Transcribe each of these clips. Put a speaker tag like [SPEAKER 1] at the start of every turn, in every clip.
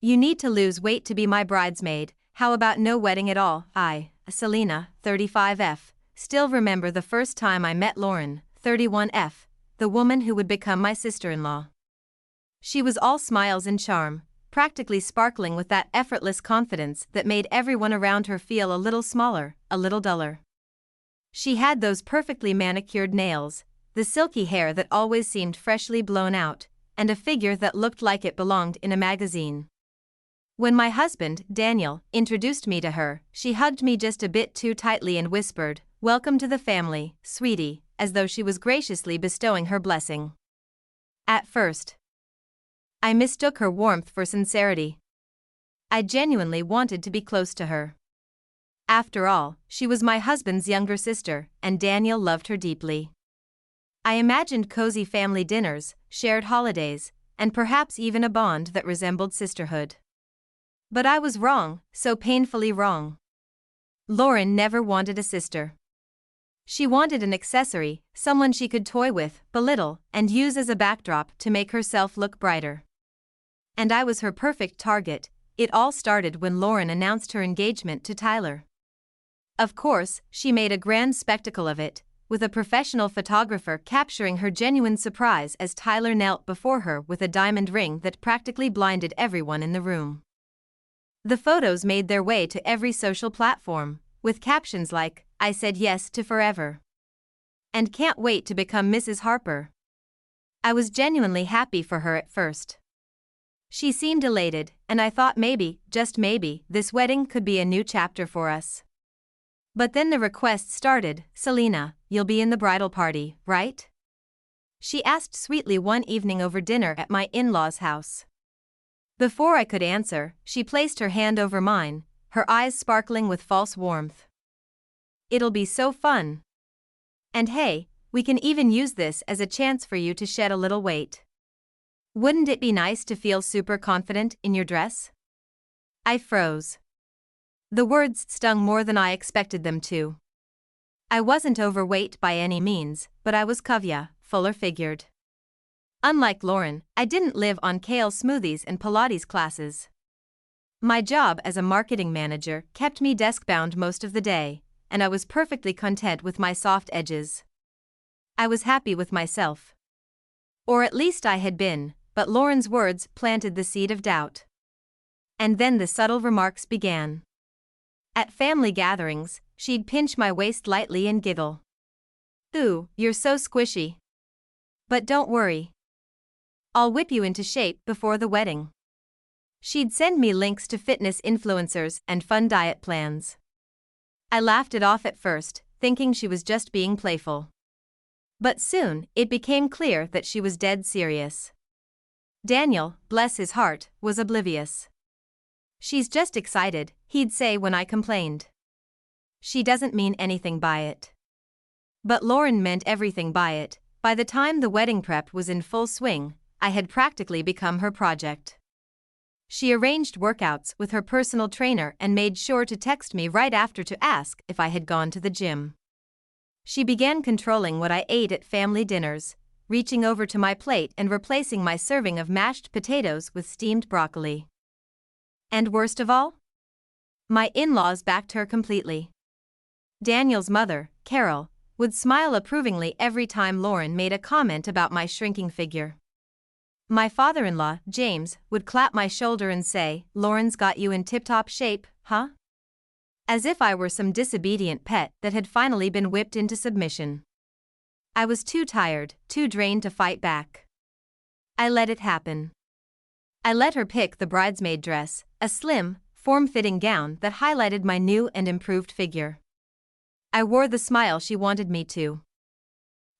[SPEAKER 1] You need to lose weight to be my bridesmaid, how about no wedding at all? I, Selena, 35F, still remember the first time I met Lauren, 31F, the woman who would become my sister-in-law. She was all smiles and charm, practically sparkling with that effortless confidence that made everyone around her feel a little smaller, a little duller. She had those perfectly manicured nails, the silky hair that always seemed freshly blown out, and a figure that looked like it belonged in a magazine. When my husband, Daniel, introduced me to her, she hugged me just a bit too tightly and whispered, "Welcome to the family, sweetie," as though she was graciously bestowing her blessing. At first, I mistook her warmth for sincerity. I genuinely wanted to be close to her. After all, she was my husband's younger sister, and Daniel loved her deeply. I imagined cozy family dinners, shared holidays, and perhaps even a bond that resembled sisterhood. But I was wrong, so painfully wrong. Lauren never wanted a sister. She wanted an accessory, someone she could toy with, belittle, and use as a backdrop to make herself look brighter. And I was her perfect target. It all started when Lauren announced her engagement to Tyler. Of course, she made a grand spectacle of it, with a professional photographer capturing her genuine surprise as Tyler knelt before her with a diamond ring that practically blinded everyone in the room. The photos made their way to every social platform, with captions like, "I said yes to forever," and "Can't wait to become Mrs. Harper." I was genuinely happy for her at first. She seemed elated, and I thought maybe, just maybe, this wedding could be a new chapter for us. But then the request started. "Selena, you'll be in the bridal party, right?" she asked sweetly one evening over dinner at my in-laws' house. Before I could answer, she placed her hand over mine, her eyes sparkling with false warmth. "It'll be so fun. And hey, we can even use this as a chance for you to shed a little weight. Wouldn't it be nice to feel super confident in your dress?" I froze. The words stung more than I expected them to. I wasn't overweight by any means, but I was curvier, fuller figured. Unlike Lauren, I didn't live on kale smoothies and Pilates classes. My job as a marketing manager kept me desk-bound most of the day, and I was perfectly content with my soft edges. I was happy with myself. Or at least I had been, but Lauren's words planted the seed of doubt. And then the subtle remarks began. At family gatherings, she'd pinch my waist lightly and giggle. "Ooh, you're so squishy. But don't worry. I'll whip you into shape before the wedding." She'd send me links to fitness influencers and fun diet plans. I laughed it off at first, thinking she was just being playful. But soon, it became clear that she was dead serious. Daniel, bless his heart, was oblivious. "She's just excited," he'd say when I complained. "She doesn't mean anything by it." But Lauren meant everything by it. By the time the wedding prep was in full swing, I had practically become her project. She arranged workouts with her personal trainer and made sure to text me right after to ask if I had gone to the gym. She began controlling what I ate at family dinners, reaching over to my plate and replacing my serving of mashed potatoes with steamed broccoli. And worst of all? My in-laws backed her completely. Daniel's mother, Carol, would smile approvingly every time Lauren made a comment about my shrinking figure. My father-in-law, James, would clap my shoulder and say, "Lauren's got you in tip-top shape, huh?" As if I were some disobedient pet that had finally been whipped into submission. I was too tired, too drained to fight back. I let it happen. I let her pick the bridesmaid dress, a slim, form-fitting gown that highlighted my new and improved figure. I wore the smile she wanted me to.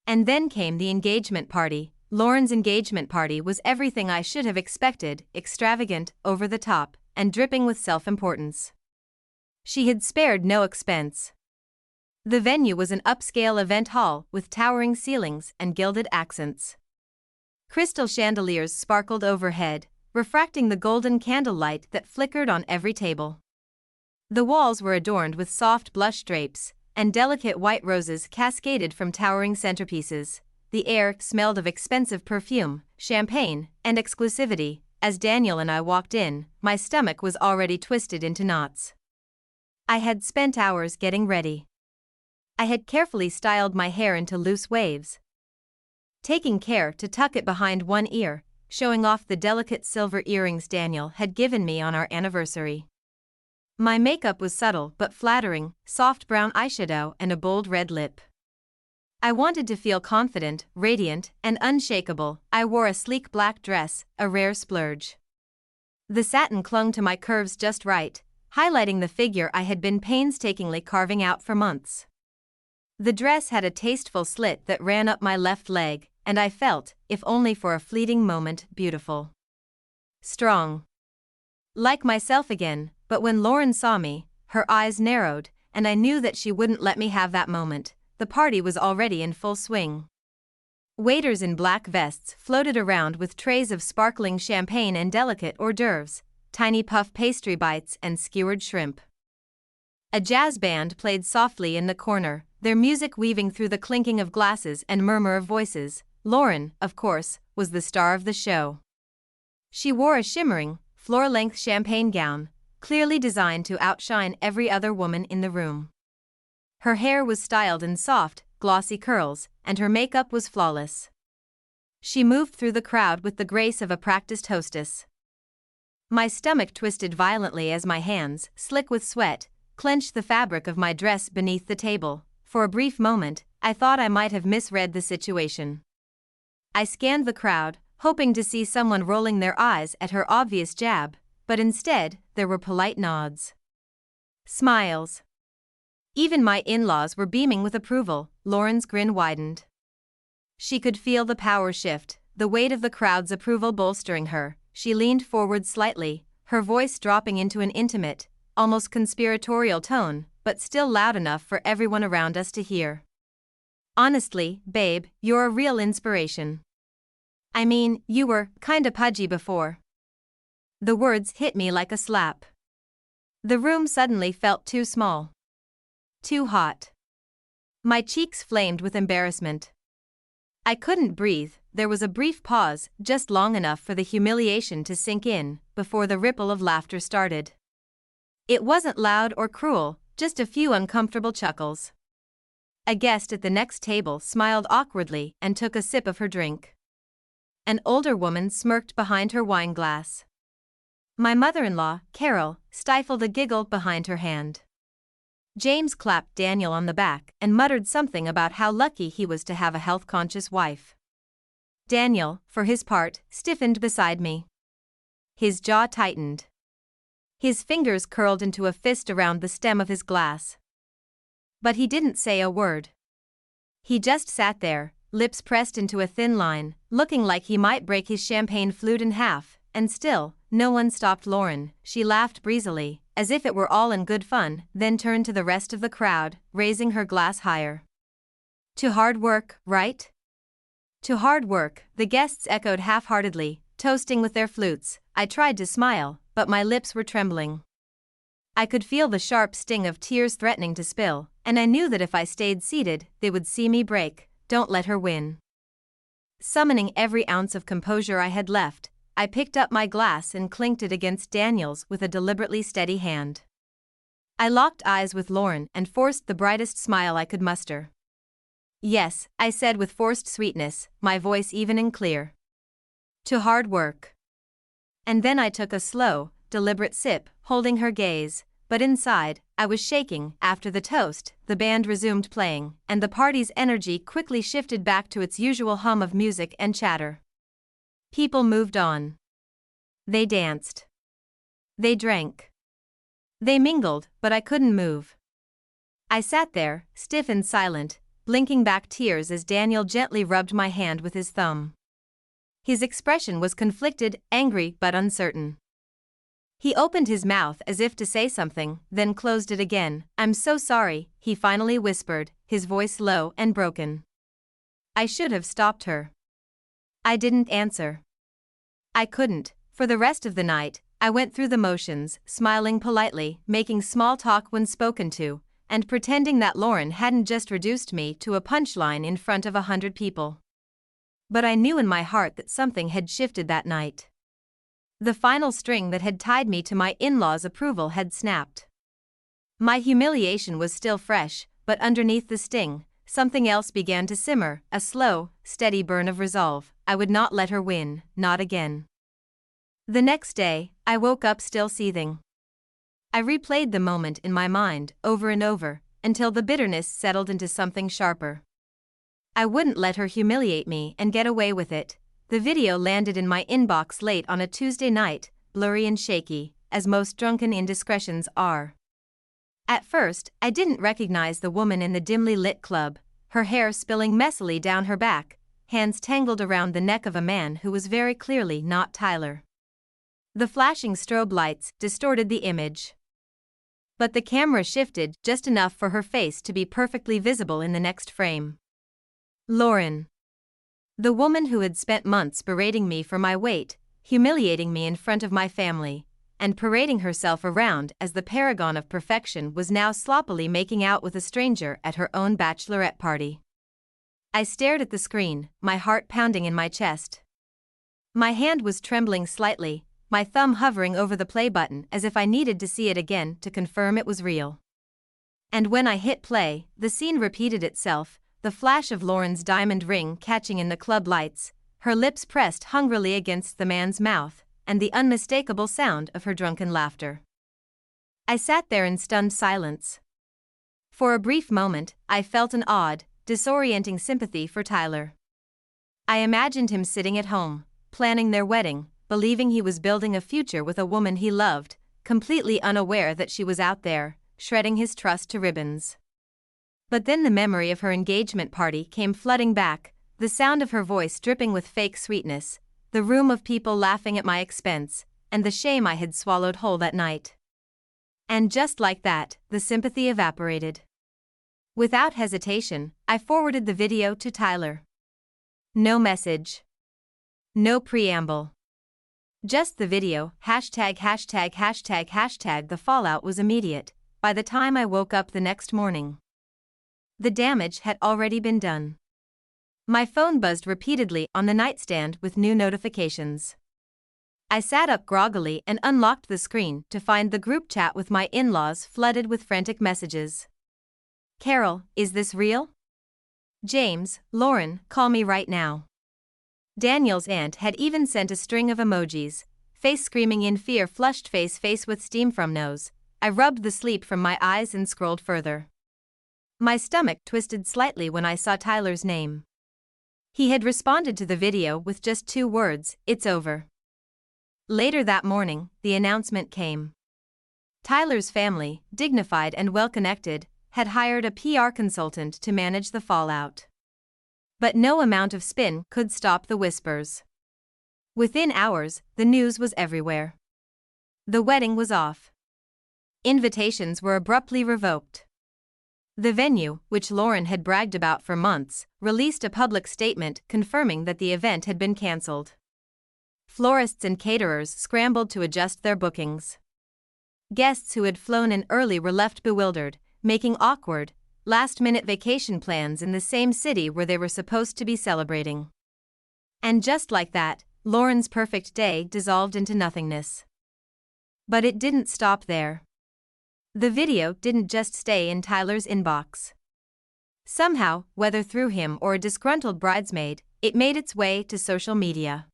[SPEAKER 1] And then came the engagement party. Lauren's engagement party was everything I should have expected, extravagant, over the top, and dripping with self-importance. She had spared no expense. The venue was an upscale event hall with towering ceilings and gilded accents. Crystal chandeliers sparkled overhead, refracting the golden candlelight that flickered on every table. The walls were adorned with soft blush drapes, and delicate white roses cascaded from towering centerpieces. The air smelled of expensive perfume, champagne, and exclusivity, as Daniel and I walked in, my stomach was already twisted into knots. I had spent hours getting ready. I had carefully styled my hair into loose waves, taking care to tuck it behind one ear, showing off the delicate silver earrings Daniel had given me on our anniversary. My makeup was subtle but flattering, soft brown eyeshadow and a bold red lip. I wanted to feel confident, radiant, and unshakable. I wore a sleek black dress, a rare splurge. The satin clung to my curves just right, highlighting the figure I had been painstakingly carving out for months. The dress had a tasteful slit that ran up my left leg, and I felt, if only for a fleeting moment, beautiful. Strong. Like myself again, but when Lauren saw me, her eyes narrowed, and I knew that she wouldn't let me have that moment. The party was already in full swing. Waiters in black vests floated around with trays of sparkling champagne and delicate hors d'oeuvres, tiny puff pastry bites and skewered shrimp. A jazz band played softly in the corner, their music weaving through the clinking of glasses and murmur of voices. Lauren, of course, was the star of the show. She wore a shimmering, floor-length champagne gown, clearly designed to outshine every other woman in the room. Her hair was styled in soft, glossy curls, and her makeup was flawless. She moved through the crowd with the grace of a practiced hostess. My stomach twisted violently as my hands, slick with sweat, clenched the fabric of my dress beneath the table. For a brief moment, I thought I might have misread the situation. I scanned the crowd, hoping to see someone rolling their eyes at her obvious jab, but instead, there were polite nods. Smiles. Even my in-laws were beaming with approval. Lauren's grin widened. She could feel the power shift, the weight of the crowd's approval bolstering her. She leaned forward slightly, her voice dropping into an intimate, almost conspiratorial tone, but still loud enough for everyone around us to hear. Honestly, babe, you're a real inspiration. I mean, you were kinda pudgy before. The words hit me like a slap. The room suddenly felt too small. Too hot. My cheeks flamed with embarrassment. I couldn't breathe. There was a brief pause, just long enough for the humiliation to sink in, before the ripple of laughter started. It wasn't loud or cruel, just a few uncomfortable chuckles. A guest at the next table smiled awkwardly and took a sip of her drink. An older woman smirked behind her wine glass. My mother-in-law, Carol, stifled a giggle behind her hand. James clapped Daniel on the back and muttered something about how lucky he was to have a health-conscious wife. Daniel, for his part, stiffened beside me. His jaw tightened. His fingers curled into a fist around the stem of his glass. But he didn't say a word. He just sat there, lips pressed into a thin line, looking like he might break his champagne flute in half, and still, no one stopped Lauren. She laughed breezily, as if it were all in good fun, then turned to the rest of the crowd, raising her glass higher. To hard work, right? To hard work, the guests echoed half-heartedly, toasting with their flutes. I tried to smile, but my lips were trembling. I could feel the sharp sting of tears threatening to spill, and I knew that if I stayed seated, they would see me break. Don't let her win. Summoning every ounce of composure I had left, I picked up my glass and clinked it against Daniel's with a deliberately steady hand. I locked eyes with Lauren and forced the brightest smile I could muster. Yes, I said with forced sweetness, my voice even and clear. To hard work. And then I took a slow, deliberate sip, holding her gaze, but inside, I was shaking. After the toast, the band resumed playing, and the party's energy quickly shifted back to its usual hum of music and chatter. People moved on. They danced. They drank. They mingled, but I couldn't move. I sat there, stiff and silent, blinking back tears as Daniel gently rubbed my hand with his thumb. His expression was conflicted, angry but uncertain. He opened his mouth as if to say something, then closed it again. I'm so sorry, he finally whispered, his voice low and broken. I should have stopped her. I didn't answer. I couldn't. For the rest of the night, I went through the motions, smiling politely, making small talk when spoken to, and pretending that Lauren hadn't just reduced me to a punchline in front of 100 people. But I knew in my heart that something had shifted that night. The final string that had tied me to my in-laws' approval had snapped. My humiliation was still fresh, but underneath the sting, something else began to simmer, a slow, steady burn of resolve. I would not let her win, not again. The next day, I woke up still seething. I replayed the moment in my mind, over and over, until the bitterness settled into something sharper. I wouldn't let her humiliate me and get away with it. The video landed in my inbox late on a Tuesday night, blurry and shaky, as most drunken indiscretions are. At first, I didn't recognize the woman in the dimly lit club, her hair spilling messily down her back, hands tangled around the neck of a man who was very clearly not Tyler. The flashing strobe lights distorted the image. But the camera shifted just enough for her face to be perfectly visible in the next frame. Lauren. The woman who had spent months berating me for my weight, humiliating me in front of my family, and parading herself around as the paragon of perfection was now sloppily making out with a stranger at her own bachelorette party. I stared at the screen, my heart pounding in my chest. My hand was trembling slightly, my thumb hovering over the play button as if I needed to see it again to confirm it was real. And when I hit play, the scene repeated itself, the flash of Lauren's diamond ring catching in the club lights, her lips pressed hungrily against the man's mouth, and the unmistakable sound of her drunken laughter. I sat there in stunned silence. For a brief moment, I felt an odd, disorienting sympathy for Tyler. I imagined him sitting at home, planning their wedding, believing he was building a future with a woman he loved, completely unaware that she was out there, shredding his trust to ribbons. But then the memory of her engagement party came flooding back, the sound of her voice dripping with fake sweetness, the room of people laughing at my expense, and the shame I had swallowed whole that night. And just like that, the sympathy evaporated. Without hesitation, I forwarded the video to Tyler. No message. No preamble. Just the video, hashtag. The fallout was immediate, by the time I woke up the next morning. The damage had already been done. My phone buzzed repeatedly on the nightstand with new notifications. I sat up groggily and unlocked the screen to find the group chat with my in-laws flooded with frantic messages. Carol, is this real? James, Lauren, call me right now. Daniel's aunt had even sent a string of emojis, face screaming in fear, flushed face with steam from nose. I rubbed the sleep from my eyes and scrolled further. My stomach twisted slightly when I saw Tyler's name. He had responded to the video with just 2 words, "It's over." Later that morning, the announcement came. Tyler's family, dignified and well-connected, had hired a PR consultant to manage the fallout. But no amount of spin could stop the whispers. Within hours, the news was everywhere. The wedding was off. Invitations were abruptly revoked. The venue, which Lauren had bragged about for months, released a public statement confirming that the event had been cancelled. Florists and caterers scrambled to adjust their bookings. Guests who had flown in early were left bewildered, making awkward, last-minute vacation plans in the same city where they were supposed to be celebrating. And just like that, Lauren's perfect day dissolved into nothingness. But it didn't stop there. The video didn't just stay in Tyler's inbox. Somehow, whether through him or a disgruntled bridesmaid, it made its way to social media.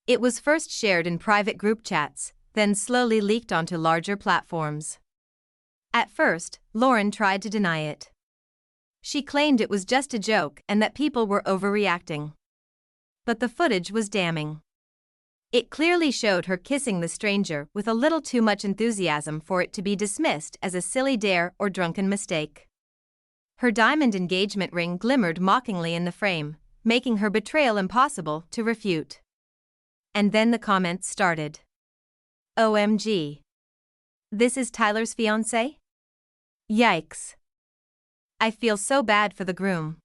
[SPEAKER 1] It was first shared in private group chats, then slowly leaked onto larger platforms. At first, Lauren tried to deny it. She claimed it was just a joke and that people were overreacting. But the footage was damning. It clearly showed her kissing the stranger with a little too much enthusiasm for it to be dismissed as a silly dare or drunken mistake. Her diamond engagement ring glimmered mockingly in the frame, making her betrayal impossible to refute. And then the comments started. OMG. This is Tyler's fiancé? Yikes. I feel so bad for the groom.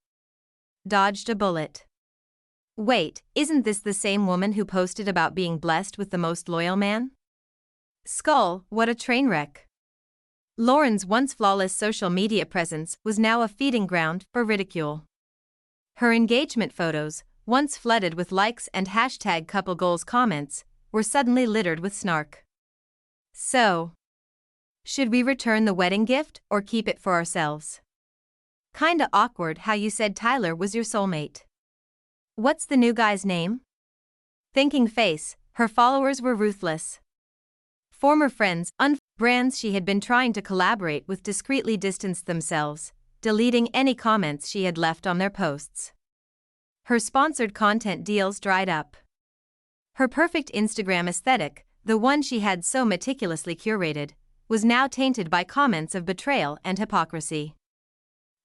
[SPEAKER 1] Dodged a bullet. Wait, isn't this the same woman who posted about being blessed with the most loyal man? Skull, what a train wreck. Lauren's once flawless social media presence was now a feeding ground for ridicule. Her engagement photos, once flooded with likes and hashtag couple goals comments, were suddenly littered with snark. So, should we return the wedding gift or keep it for ourselves? Kinda awkward how you said Tyler was your soulmate. What's the new guy's name? Thinking face, her followers were ruthless. Former friends, brands she had been trying to collaborate with discreetly distanced themselves, deleting any comments she had left on their posts. Her sponsored content deals dried up. Her perfect Instagram aesthetic, the one she had so meticulously curated, was now tainted by comments of betrayal and hypocrisy.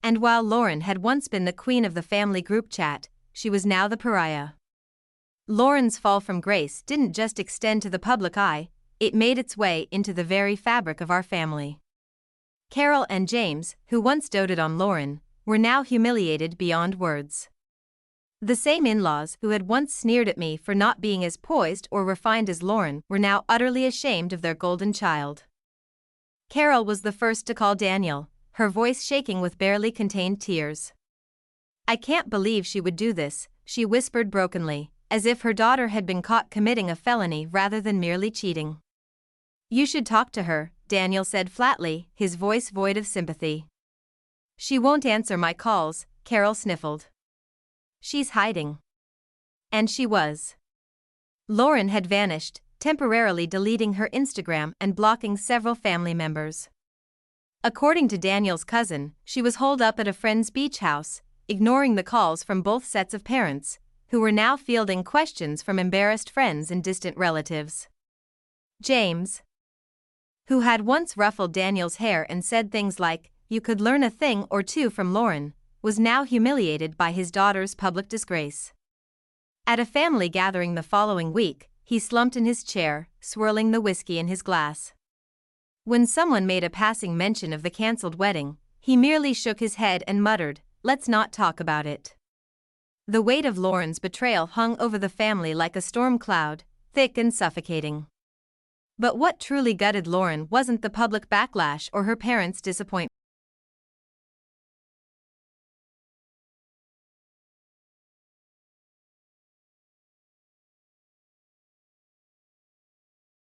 [SPEAKER 1] And while Lauren had once been the queen of the family group chat, she was now the pariah. Lauren's fall from grace didn't just extend to the public eye, it made its way into the very fabric of our family. Carol and James, who once doted on Lauren, were now humiliated beyond words. The same in-laws who had once sneered at me for not being as poised or refined as Lauren were now utterly ashamed of their golden child. Carol was the first to call Daniel, her voice shaking with barely contained tears. "I can't believe she would do this," she whispered brokenly, as if her daughter had been caught committing a felony rather than merely cheating. "You should talk to her," Daniel said flatly, his voice void of sympathy. "She won't answer my calls," Carol sniffled. "She's hiding." And she was. Lauren had vanished, temporarily deleting her Instagram and blocking several family members. According to Daniel's cousin, she was holed up at a friend's beach house, ignoring the calls from both sets of parents, who were now fielding questions from embarrassed friends and distant relatives. James, who had once ruffled Daniel's hair and said things like, "You could learn a thing or two from Lauren," was now humiliated by his daughter's public disgrace. At a family gathering the following week, he slumped in his chair, swirling the whiskey in his glass. When someone made a passing mention of the cancelled wedding, he merely shook his head and muttered, "Let's not talk about it." The weight of Lauren's betrayal hung over the family like a storm cloud, thick and suffocating. But what truly gutted Lauren wasn't the public backlash or her parents' disappointment.